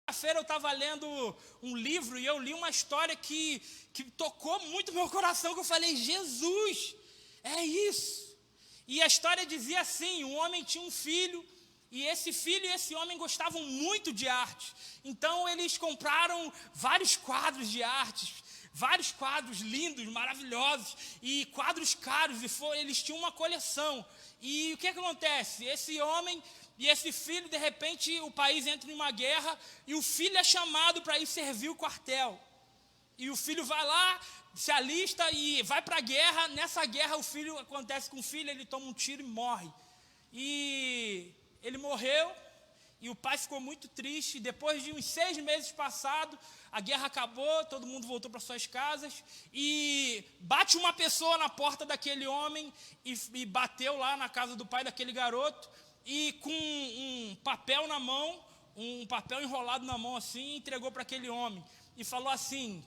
Segunda-feira eu estava lendo um livro e eu li uma história que tocou muito meu coração, que eu falei, Jesus, é isso. E a história dizia assim, um homem tinha um filho, e esse filho e esse homem gostavam muito de arte. Então eles compraram vários quadros de arte, vários quadros lindos, maravilhosos, e quadros caros, e eles tinham uma coleção. E o que acontece? Esse homem e esse filho, de repente, o país entra em uma guerra, e o filho é chamado para ir servir o quartel. E o filho vai lá, se alista e vai para a guerra. Nessa guerra, acontece com o filho, ele toma um tiro e morre. E ele morreu, e o pai ficou muito triste. Depois de uns 6 meses passados, a guerra acabou, todo mundo voltou para suas casas, e bate uma pessoa na porta daquele homem, e bateu lá na casa do pai daquele garoto, e com um papel na mão, um papel enrolado na mão assim, entregou para aquele homem, e falou assim,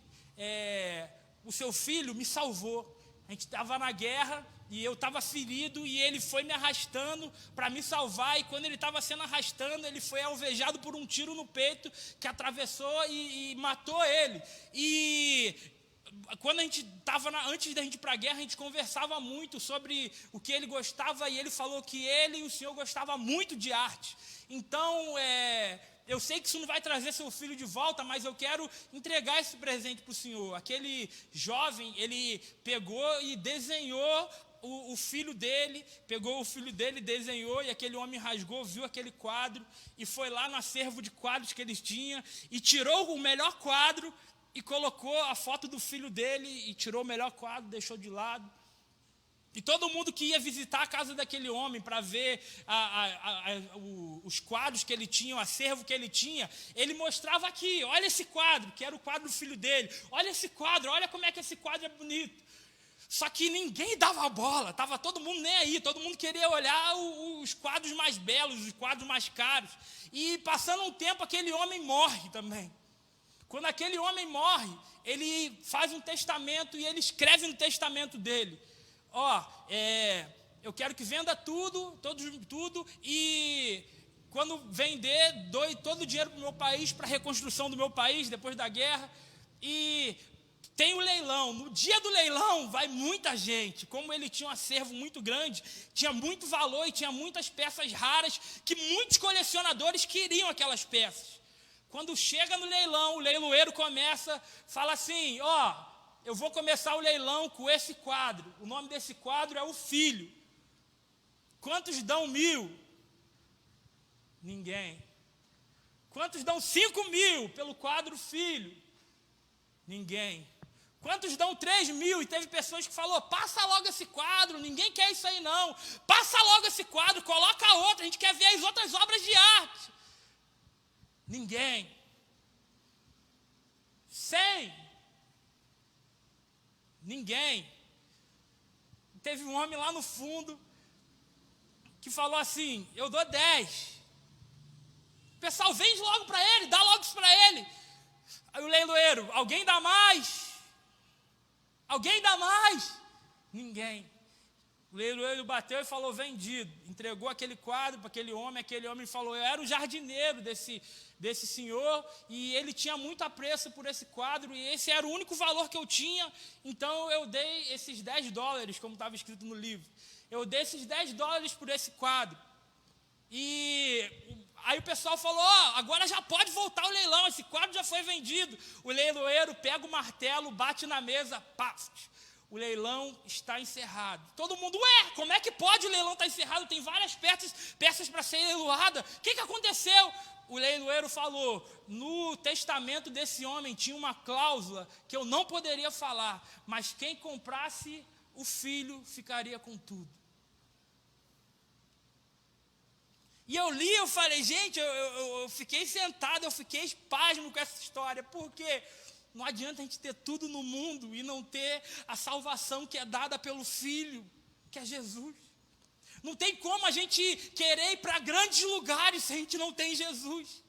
o seu filho me salvou, a gente estava na guerra, e eu estava ferido, e ele foi me arrastando para me salvar, e quando ele estava sendo arrastando, ele foi alvejado por um tiro no peito, que atravessou e matou ele. E quando a gente estava, antes da gente ir para a guerra, a gente conversava muito sobre o que ele gostava, e ele falou que ele e o senhor gostavam muito de arte. Então, eu sei que isso não vai trazer seu filho de volta, mas eu quero entregar esse presente para o senhor. Aquele jovem, ele pegou e desenhou o filho dele, pegou o filho dele, desenhou, e aquele homem rasgou, viu aquele quadro, e foi lá no acervo de quadros que eles tinham, e tirou o melhor quadro, e colocou a foto do filho dele, e tirou o melhor quadro, deixou de lado. E todo mundo que ia visitar a casa daquele homem para ver os quadros que ele tinha, o acervo que ele tinha, ele mostrava aqui, olha esse quadro, que era o quadro do filho dele, olha esse quadro, olha como é que esse quadro é bonito. Só que ninguém dava bola, estava todo mundo nem aí, todo mundo queria olhar os quadros mais belos, os quadros mais caros. E passando um tempo, aquele homem morre também. Quando aquele homem morre, ele faz um testamento e ele escreve no testamento dele, eu quero que venda tudo, e quando vender, doe todo o dinheiro para o meu país, para a reconstrução do meu país, depois da guerra, e tem o leilão. No dia do leilão vai muita gente. Como ele tinha um acervo muito grande, tinha muito valor e tinha muitas peças raras que muitos colecionadores queriam aquelas peças. Quando chega no leilão, o leiloeiro fala assim, eu vou começar o leilão com esse quadro. O nome desse quadro é O Filho. Quantos dão 1.000? Ninguém. Quantos dão 5.000 pelo quadro Filho? Ninguém. Quantos dão 3.000? E teve pessoas que falaram, passa logo esse quadro, ninguém quer isso aí não. Passa logo esse quadro, coloca outro, a gente quer ver as outras obras de arte. Ninguém. 100. Ninguém. Teve um homem lá no fundo que falou assim, eu dou 10. O pessoal, vende logo para ele, dá logo isso para ele. Aí o leiloeiro, alguém dá mais? Alguém dá mais? Ninguém. O leiloeiro bateu e falou, vendido. Entregou aquele quadro para aquele homem falou, eu era o jardineiro desse senhor, e ele tinha muito apreço por esse quadro, e esse era o único valor que eu tinha, então eu dei esses $10, como estava escrito no livro. Eu dei esses $10 por esse quadro. E aí o pessoal falou, agora já pode voltar o leilão, esse quadro já foi vendido. O leiloeiro pega o martelo, bate na mesa, paf, o leilão está encerrado. Todo mundo, como é que pode o leilão estar encerrado? Tem várias peças para ser leiloada. O que aconteceu? O leiloeiro falou, no testamento desse homem tinha uma cláusula que eu não poderia falar, mas quem comprasse o filho ficaria com tudo. E eu li, eu falei, gente, eu fiquei sentado, eu fiquei espasmo com essa história, porque não adianta a gente ter tudo no mundo e não ter a salvação que é dada pelo Filho, que é Jesus. Não tem como a gente querer ir para grandes lugares se a gente não tem Jesus.